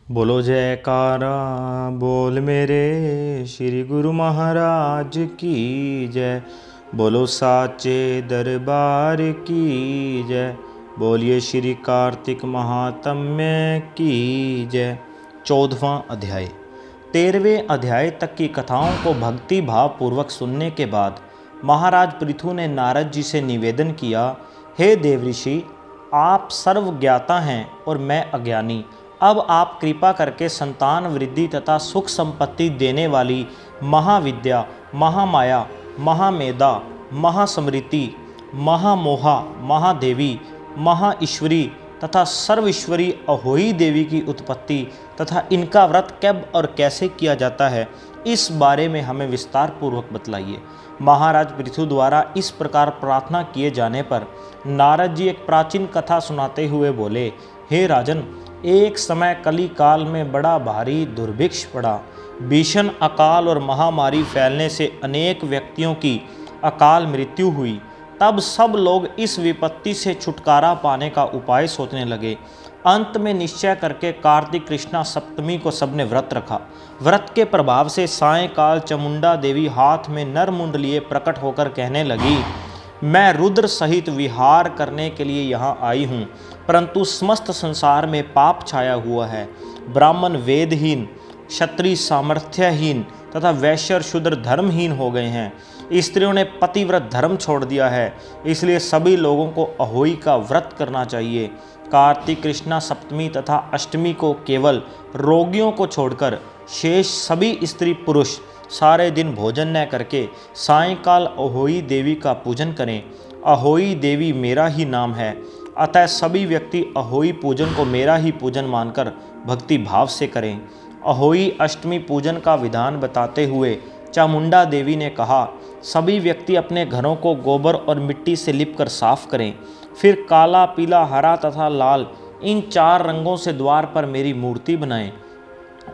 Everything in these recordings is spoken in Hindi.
बोलो जयकारा बोल मेरे श्री गुरु महाराज की जय। बोलो साचे दरबार की जय। बोलिए श्री कार्तिक महात्म्य की जय। 14वां अध्याय। 13वें अध्याय तक की कथाओं को भक्ति भाव पूर्वक सुनने के बाद महाराज पृथु ने नारद जी से निवेदन किया, हे देवऋषि, आप सर्वज्ञाता हैं और मैं अज्ञानी। अब आप कृपा करके संतान वृद्धि तथा सुख संपत्ति देने वाली महाविद्या, महामाया, महामेधा, महास्मृति, महामोहा, महादेवी, महाईश्वरी तथा सर्वेश्वरी अहोई देवी की उत्पत्ति तथा इनका व्रत कब और कैसे किया जाता है, इस बारे में हमें विस्तार पूर्वक बतलाइए। महाराज पृथु द्वारा इस प्रकार प्रार्थना किए जाने पर नारद जी एक प्राचीन कथा सुनाते हुए बोले, हे राजन, एक समय कली काल में बड़ा भारी दुर्भिक्ष पड़ा। भीषण अकाल और महामारी फैलने से अनेक व्यक्तियों की अकाल मृत्यु हुई। तब सब लोग इस विपत्ति से छुटकारा पाने का उपाय सोचने लगे। अंत में निश्चय करके कार्तिक कृष्णा सप्तमी को सबने व्रत रखा। व्रत के प्रभाव से सायंकाल चामुंडा देवी हाथ में नर मुंड लिए प्रकट होकर कहने लगी, मैं रुद्र सहित विहार करने के लिए यहाँ आई हूँ, परंतु समस्त संसार में पाप छाया हुआ है। ब्राह्मण वेदहीन, क्षत्रिय सामर्थ्यहीन तथा वैश्य और शूद्र धर्महीन हो गए हैं। स्त्रियों ने पतिव्रत धर्म छोड़ दिया है, इसलिए सभी लोगों को अहोई का व्रत करना चाहिए। कार्तिक कृष्णा सप्तमी तथा अष्टमी को केवल रोगियों को छोड़कर शेष सभी स्त्री पुरुष सारे दिन भोजन न करके सायंकाल अहोई देवी का पूजन करें। अहोई देवी मेरा ही नाम है, अतः सभी व्यक्ति अहोई पूजन को मेरा ही पूजन मानकर भक्ति भाव से करें। अहोई अष्टमी पूजन का विधान बताते हुए चामुंडा देवी ने कहा, सभी व्यक्ति अपने घरों को गोबर और मिट्टी से लिपकर साफ करें। फिर काला, पीला, हरा तथा लाल इन 4 रंगों से द्वार पर मेरी मूर्ति बनाएं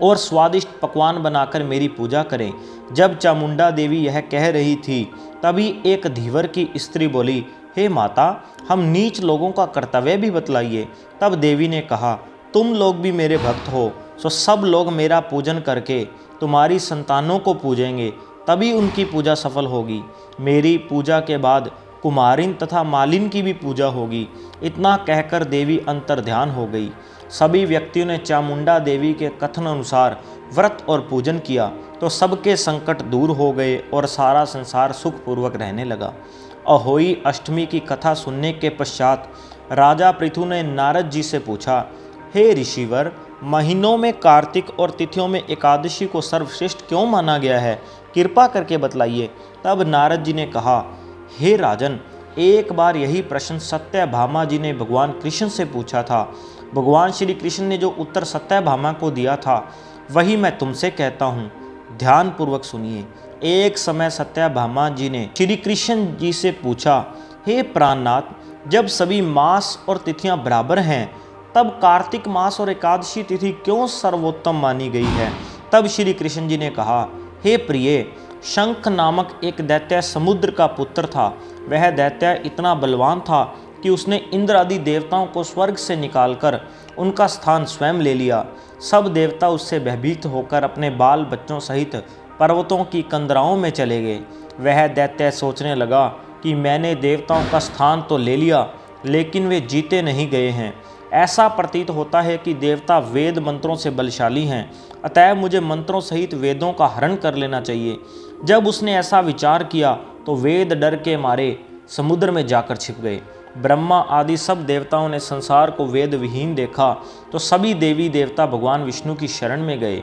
और स्वादिष्ट पकवान बनाकर मेरी पूजा करें। जब चामुंडा देवी यह कह रही थी, तभी एक धीवर की स्त्री बोली, हे माता, हम नीच लोगों का कर्तव्य भी बतलाइए। तब देवी ने कहा, तुम लोग भी मेरे भक्त हो, सो सब लोग मेरा पूजन करके तुम्हारी संतानों को पूजेंगे, तभी उनकी पूजा सफल होगी। मेरी पूजा के बाद कुमारिन तथा मालिन की भी पूजा होगी। इतना कहकर देवी अंतर्ध्यान हो गई। सभी व्यक्तियों ने चामुंडा देवी के कथन अनुसार व्रत और पूजन किया तो सबके संकट दूर हो गए और सारा संसार सुखपूर्वक रहने लगा। अहोई अष्टमी की कथा सुनने के पश्चात राजा पृथु ने नारद जी से पूछा, हे ऋषिवर, महीनों में कार्तिक और तिथियों में एकादशी को सर्वश्रेष्ठ क्यों माना गया है, कृपा करके बतलाइए। तब नारद जी ने कहा, हे राजन, एक बार यही प्रश्न सत्यभामा जी ने भगवान कृष्ण से पूछा था। भगवान श्री कृष्ण ने जो उत्तर सत्यभामा को दिया था वही मैं तुमसे कहता हूँ, ध्यान पूर्वक सुनिए। एक समय सत्यभामा जी ने श्री कृष्ण जी से पूछा, हे प्राणनाथ, जब सभी मास और तिथियां बराबर हैं तब कार्तिक मास और एकादशी तिथि क्यों सर्वोत्तम मानी गई है। तब श्री कृष्ण जी ने कहा, हे प्रिय, शंख नामक एक दैत्य समुद्र का पुत्र था। वह दैत्य इतना बलवान था कि उसने इंद्र आदि देवताओं को स्वर्ग से निकालकर उनका स्थान स्वयं ले लिया। सब देवता उससे भयभीत होकर अपने बाल बच्चों सहित पर्वतों की कंदराओं में चले गए। वह दैत्य सोचने लगा कि मैंने देवताओं का स्थान तो ले लिया, लेकिन वे जीते नहीं गए हैं। ऐसा प्रतीत होता है कि देवता वेद मंत्रों से बलशाली हैं, अतएव मुझे मंत्रों सहित वेदों का हरण कर लेना चाहिए। जब उसने ऐसा विचार किया तो वेद डर के मारे समुद्र में जाकर छिप गए। ब्रह्मा आदि सब देवताओं ने संसार को वेद विहीन देखा तो सभी देवी देवता भगवान विष्णु की शरण में गए।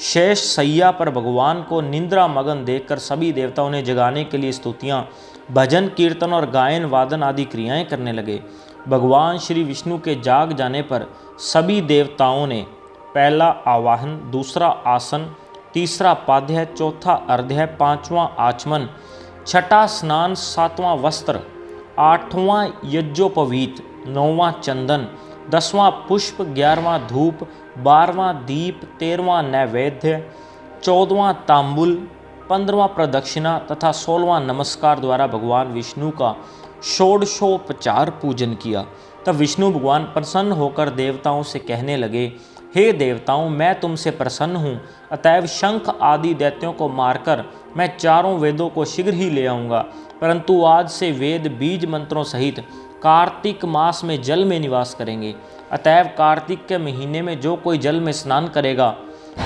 शेष सैया पर भगवान को निंद्रा मगन देखकर सभी देवताओं ने जगाने के लिए स्तुतियाँ, भजन, कीर्तन और गायन वादन आदि क्रियाएं करने लगे। भगवान श्री विष्णु के जाग जाने पर सभी देवताओं ने पहला आवाहन, दूसरा आसन, तीसरा पाद्य, चौथा अर्घ्य, पांचवां आचमन, छठा स्नान, सातवां वस्त्र, आठवां यज्ञोपवीत, नौवां चंदन, 10वां पुष्प, 11वां धूप, 12वां दीप, 13वां नैवेद्य, 14वां तांबुल, 15वां प्रदक्षिणा तथा 16वां नमस्कार द्वारा भगवान विष्णु का षोडशोपचार पूजन किया। तब विष्णु भगवान प्रसन्न होकर देवताओं से कहने लगे, हे देवताओं, मैं तुमसे प्रसन्न हूँ, अतएव शंख आदि दैत्यों को मारकर मैं चारों वेदों को शीघ्र ही ले आऊँगा। परंतु आज से वेद बीज मंत्रों सहित कार्तिक मास में जल में निवास करेंगे। अतएव कार्तिक के महीने में जो कोई जल में स्नान करेगा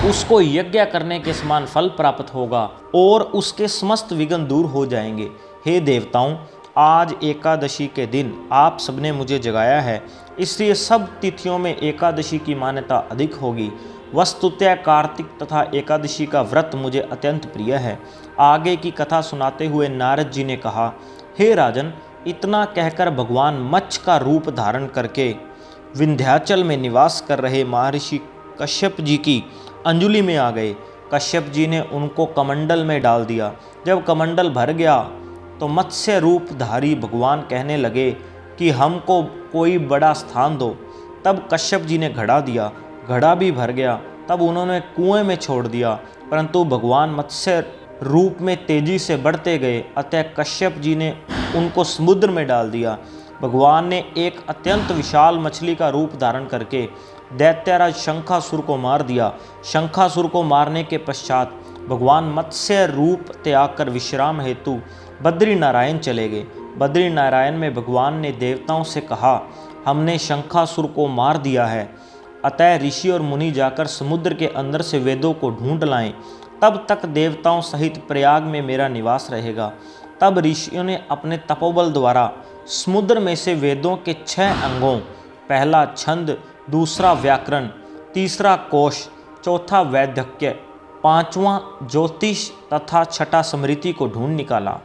उसको यज्ञ करने के समान फल प्राप्त होगा और उसके समस्त विघ्न दूर हो जाएंगे। हे देवताओं, आज एकादशी के दिन आप सबने मुझे जगाया है, इसलिए सब तिथियों में एकादशी की मान्यता अधिक होगी। वस्तुतः कार्तिक तथा एकादशी का व्रत मुझे अत्यंत प्रिय है। आगे की कथा सुनाते हुए नारद जी ने कहा, हे राजन, इतना कहकर भगवान मच्छ का रूप धारण करके विंध्याचल में निवास कर रहे महर्षि कश्यप जी की अंजलि में आ गए। कश्यप जी ने उनको कमंडल में डाल दिया। जब कमंडल भर गया तो मत्स्य रूपधारी भगवान कहने लगे कि हमको कोई बड़ा स्थान दो। तब कश्यप जी ने घड़ा दिया, घड़ा भी भर गया। तब उन्होंने कुएं में छोड़ दिया, परंतु भगवान मत्स्य रूप में तेजी से बढ़ते गए, अतः कश्यप जी ने उनको समुद्र में डाल दिया। भगवान ने एक अत्यंत विशाल मछली का रूप धारण करके दैत्यराज शंखासुर को मार दिया। शंखासुर को मारने के पश्चात भगवान मत्स्य रूप त्याग कर विश्राम हेतु बद्री नारायण चले गए। बद्री नारायण में भगवान ने देवताओं से कहा, हमने शंखासुर को मार दिया है, अतः ऋषि और मुनि जाकर समुद्र के अंदर से वेदों को ढूंढ लाएं, तब तक देवताओं सहित प्रयाग में मेरा निवास रहेगा। तब ऋषियों ने अपने तपोबल द्वारा समुद्र में से वेदों के 6 अंगों, पहला छंद, दूसरा व्याकरण, तीसरा कोश, चौथा वैदक्य, पांचवां ज्योतिष तथा छठा स्मृति को ढूंढ निकाला।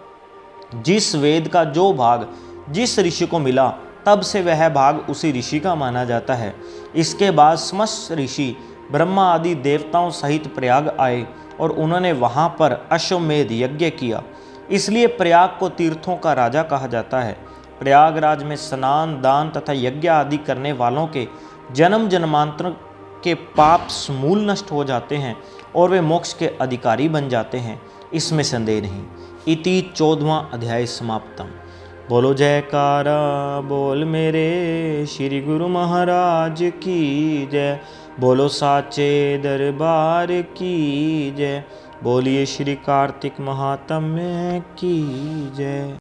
जिस वेद का जो भाग जिस ऋषि को मिला, तब से वह भाग उसी ऋषि का माना जाता है। इसके बाद समस्त ऋषि ब्रह्मा आदि देवताओं सहित प्रयाग आए और उन्होंने वहां पर अश्वमेध यज्ञ किया। इसलिए प्रयाग को तीर्थों का राजा कहा जाता है। प्रयागराज में स्नान, दान तथा यज्ञ आदि करने वालों के जन्म जन्मांतर के पाप समूल नष्ट हो जाते हैं और वे मोक्ष के अधिकारी बन जाते हैं, इसमें संदेह नहीं। इति 14वां अध्याय समाप्तम। बोलो जयकारा बोल मेरे श्री गुरु महाराज की जय। बोलो साचे दरबार की जय। बोलिए श्री कार्तिक महात्म्य की जय।